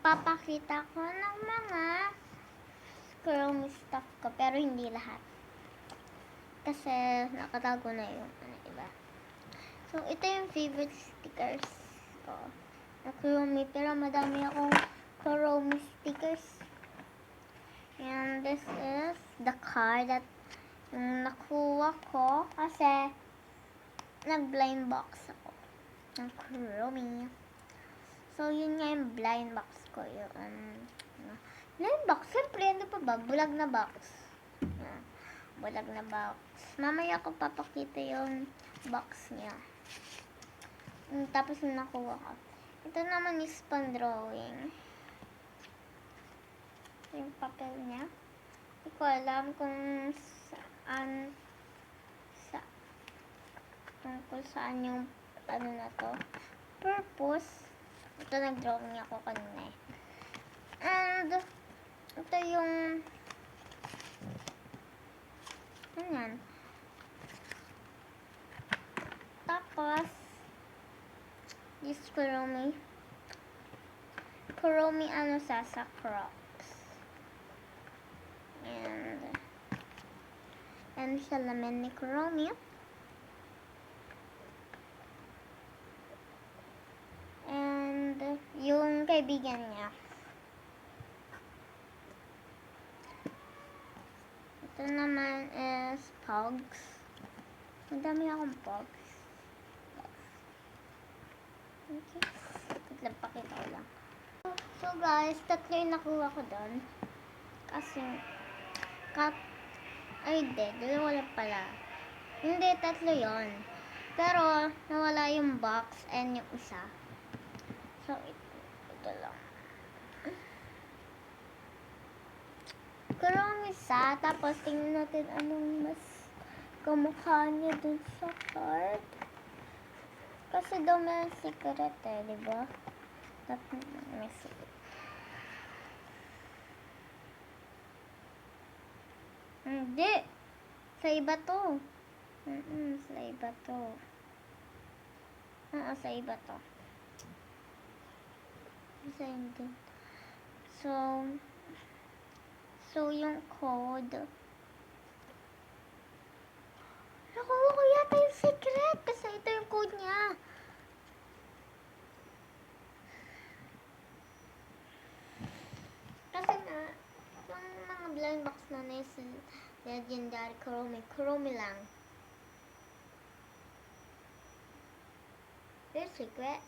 magpapakita ko ng mga Chrome stuff ko, pero hindi lahat. Kasi nakatago na yung iba. So, ito yung favorite stickers ko na Chrome, pero madami akong Chrome stickers. And this is the card that nakuha ko kasi nag-blind box ako ng Chrome. So, yun nga yung blind box ko. Yung blind box, siyempre, ano pa ba? Bulag na box. Bulag na box. Mamaya ko papakita yung box niya. Tapos yung nakuha ko. Ito naman is pan-drawing. Yung papel niya. Hindi ko alam kung saan yung ano na to. Purpose. Ito nag-drawing ako kanina. And ito yung ganyan. Tapos this Chrome ano sa Crocs. And siya laman ni Chrome. And yung kaibigan niya. Ito naman is Pogs. Madami akong Pogs. Okay. Pakita ko lang. So guys, tatlo yung nakuha ko doon. Kasi, dalawa lang pala. Hindi, tatlo yon. Pero, nawala yung box and yung isa. So, ito lang. Kurong isa, tapos tingnan natin anong mas kamukha niya dun sa card. Kasi daw may secret diba? Tapos may secret. Hindi. Sa iba to. Sa iba to. Sa iba to. Sa hindi. So, yung code. Nakuha ko yata yung secret kasi ito yung code niya. Kasi nga, yung mga blind box na nasa Legendary Chrome lang. There's secret.